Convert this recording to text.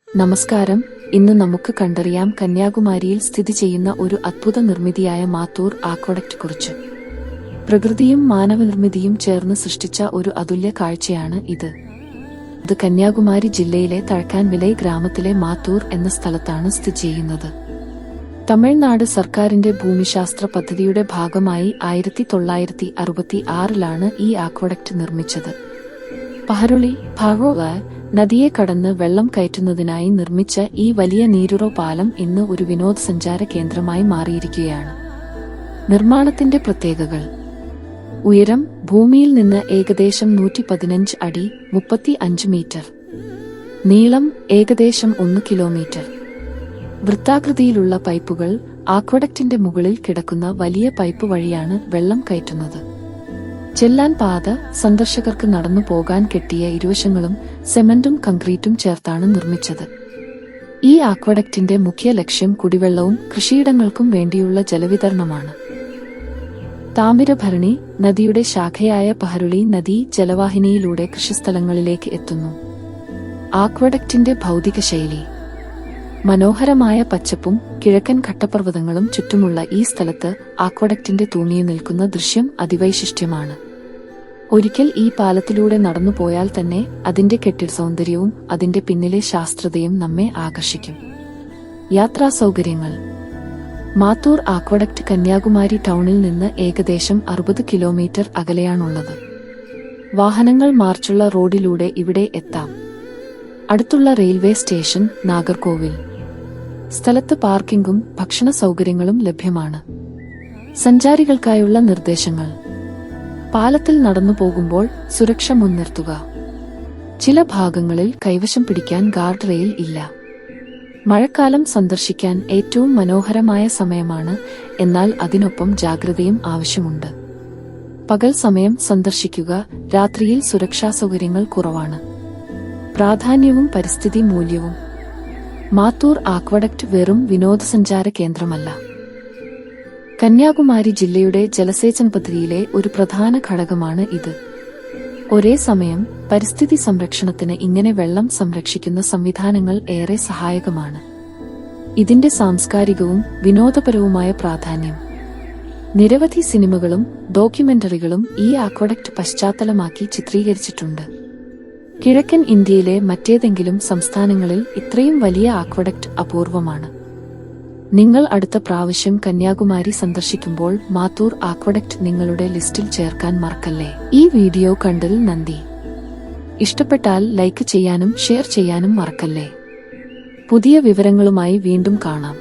നമസ്കാരം. ഇന്ന് നമുക്ക് കണ്ടറിയാം കന്യാകുമാരിയിൽ സ്ഥിതി ചെയ്യുന്ന ഒരു അദ്ഭുത നിർമ്മിതിയായ മാത്തൂർ ആക്വഡക്റ്റ് കുറിച്ച്. പ്രകൃതിയും മാനവനിർമ്മിതിയും ചേർന്ന് സൃഷ്ടിച്ച ഒരു അതുല്യ കാഴ്ചയാണ് ഇത്. ഇത് കന്യാകുമാരി ജില്ലയിലെ തഴക്കാൻവിലൈ ഗ്രാമത്തിലെ മാത്തൂർ എന്ന സ്ഥലത്താണ് സ്ഥിതി ചെയ്യുന്നത്. തമിഴ്നാട് സർക്കാരിന്റെ ഭൂമിശാസ്ത്ര പദ്ധതിയുടെ ഭാഗമായി 1966 ഈ ആക്വഡക്റ്റ് നിർമ്മിച്ചത്. പഹരുളി ഭാഗോവ നദിയെ കടന്ന് വെള്ളം കയറ്റുന്നതിനായി നിർമ്മിച്ച ഈ വലിയ നീരുറോ പാലം ഇന്ന് ഒരു വിനോദസഞ്ചാര കേന്ദ്രമായി മാറിയിരിക്കുകയാണ്. നിർമ്മാണത്തിന്റെ പ്രത്യേകതകൾ: ഉയരം ഭൂമിയിൽ നിന്ന് ഏകദേശം 115 അടി 35 മീറ്റർ, നീളം ഏകദേശം 1 കിലോമീറ്റർ. വൃത്താകൃതിയിലുള്ള പൈപ്പുകൾ ആക്വഡക്റ്റിന്റെ മുകളിൽ കിടക്കുന്ന വലിയ പൈപ്പ് വഴിയാണ് വെള്ളം കയറ്റുന്നത്. ചെല്ലാൻ പാത സന്ദർശകർക്ക് നടന്നു പോകാൻ കെട്ടിയ ഇരുവശങ്ങളും സെമന്റും കൺക്രീറ്റും ചേർത്താണ് നിർമ്മിച്ചത്. ഈ ആക്വഡക്റ്റിന്റെ മുഖ്യ ലക്ഷ്യം കുടിവെള്ളവും കൃഷിയിടങ്ങൾക്കും വേണ്ടിയുള്ള ജലവിതരണമാണ്. താമിരഭരണി നദിയുടെ ശാഖയായ പഹരുളി നദി ജലവാഹിനിയിലൂടെ കൃഷിസ്ഥലങ്ങളിലേക്ക് എത്തുന്നു. ആക്വഡക്റ്റിന്റെ ഭൗതിക ശൈലി: മനോഹരമായ പച്ചപ്പും കിഴക്കൻ ഘട്ടപർവ്വതങ്ങളും ചുറ്റുമുള്ള ഈ സ്ഥലത്ത് ആക്വഡക്റ്റിന്റെ തൂങ്ങിയു നിൽക്കുന്ന ദൃശ്യം അതിവൈശിഷ്ട്യമാണ്. ഒരിക്കൽ ഈ പാലത്തിലൂടെ നടന്നുപോയാൽ തന്നെ അതിന്റെ കെട്ടിട സൗന്ദര്യവും അതിന്റെ പിന്നിലെ ശാസ്ത്രതയും നമ്മെ ആകർഷിക്കും. യാത്രാ സൗകര്യങ്ങൾ: മാത്തൂർ ആക്വഡക്റ്റ് കന്യാകുമാരി ടൗണിൽ നിന്ന് ഏകദേശം 60 കിലോമീറ്റർ അകലെയാണുള്ളത്. വാഹനങ്ങൾ മാർച്ചുള്ള റോഡിലൂടെ ഇവിടെ എത്താം. അടുത്തുള്ള റെയിൽവേ സ്റ്റേഷൻ നാഗർകോവിൽ. സ്ഥലത്ത് പാർക്കിംഗും ഭക്ഷണ സൗകര്യങ്ങളും ലഭ്യമാണ്. സഞ്ചാരികൾക്കായുള്ള നിർദ്ദേശങ്ങൾ: പാലത്തിൽ നടന്നു പോകുമ്പോൾ സുരക്ഷ മുൻനിർത്തുക. ചില ഭാഗങ്ങളിൽ കൈവശം പിടിക്കാൻ ഗാർഡ് റെയിൽ ഇല്ല. മഴക്കാലം സന്ദർശിക്കാൻ ഏറ്റവും മനോഹരമായ സമയമാണ്, എന്നാൽ അതിനൊപ്പം ജാഗ്രതയും ആവശ്യമുണ്ട്. പകൽ സമയം സന്ദർശിക്കുക, രാത്രിയിൽ സുരക്ഷാ സൗകര്യങ്ങൾ കുറവാണ്. പ്രാധാന്യവും പരിസ്ഥിതി മൂല്യവും: മാത്തൂർ ആക്വഡക്റ്റ് വെറും വിനോദസഞ്ചാര കേന്ദ്രമല്ല, കന്യാകുമാരി ജില്ലയുടെ ജലസേചന പദ്ധതിയിലെ ഒരു പ്രധാന ഘടകമാണ് ഇത്. ഒരേ സമയം പരിസ്ഥിതി സംരക്ഷണത്തിന് ഇങ്ങനെ വെള്ളം സംരക്ഷിക്കുന്ന സംവിധാനങ്ങൾ ഏറെ സഹായകമാണ്. ഇതിന്റെ സാംസ്കാരികവും വിനോദപരവുമായ പ്രാധാന്യം: നിരവധി സിനിമകളും ഡോക്യുമെന്ററികളും ഈ ആക്വഡക്റ്റ് പശ്ചാത്തലമാക്കി ചിത്രീകരിച്ചിട്ടുണ്ട്. കിഴക്കൻ ഇന്ത്യയിലെ മറ്റേതെങ്കിലും സംസ്ഥാനങ്ങളിൽ ഇത്രയും വലിയ ആക്വഡക്റ്റ് അപൂർവമാണ്. നിങ്ങൾ അടുത്ത പ്രാവശ്യം കന്യാകുമാരി സന്ദർശിക്കുമ്പോൾ മാത്തൂർ ആക്വഡക്റ്റ് നിങ്ങളുടെ ലിസ്റ്റിൽ ചേർക്കാൻ മറക്കല്ലേ. ഈ വീഡിയോ കണ്ടതിൽ നന്ദി. ഇഷ്ടപ്പെട്ടാൽ ലൈക്ക് ചെയ്യാനും ഷെയർ ചെയ്യാനും മറക്കല്ലേ. പുതിയ വിവരങ്ങളുമായി വീണ്ടും കാണാം.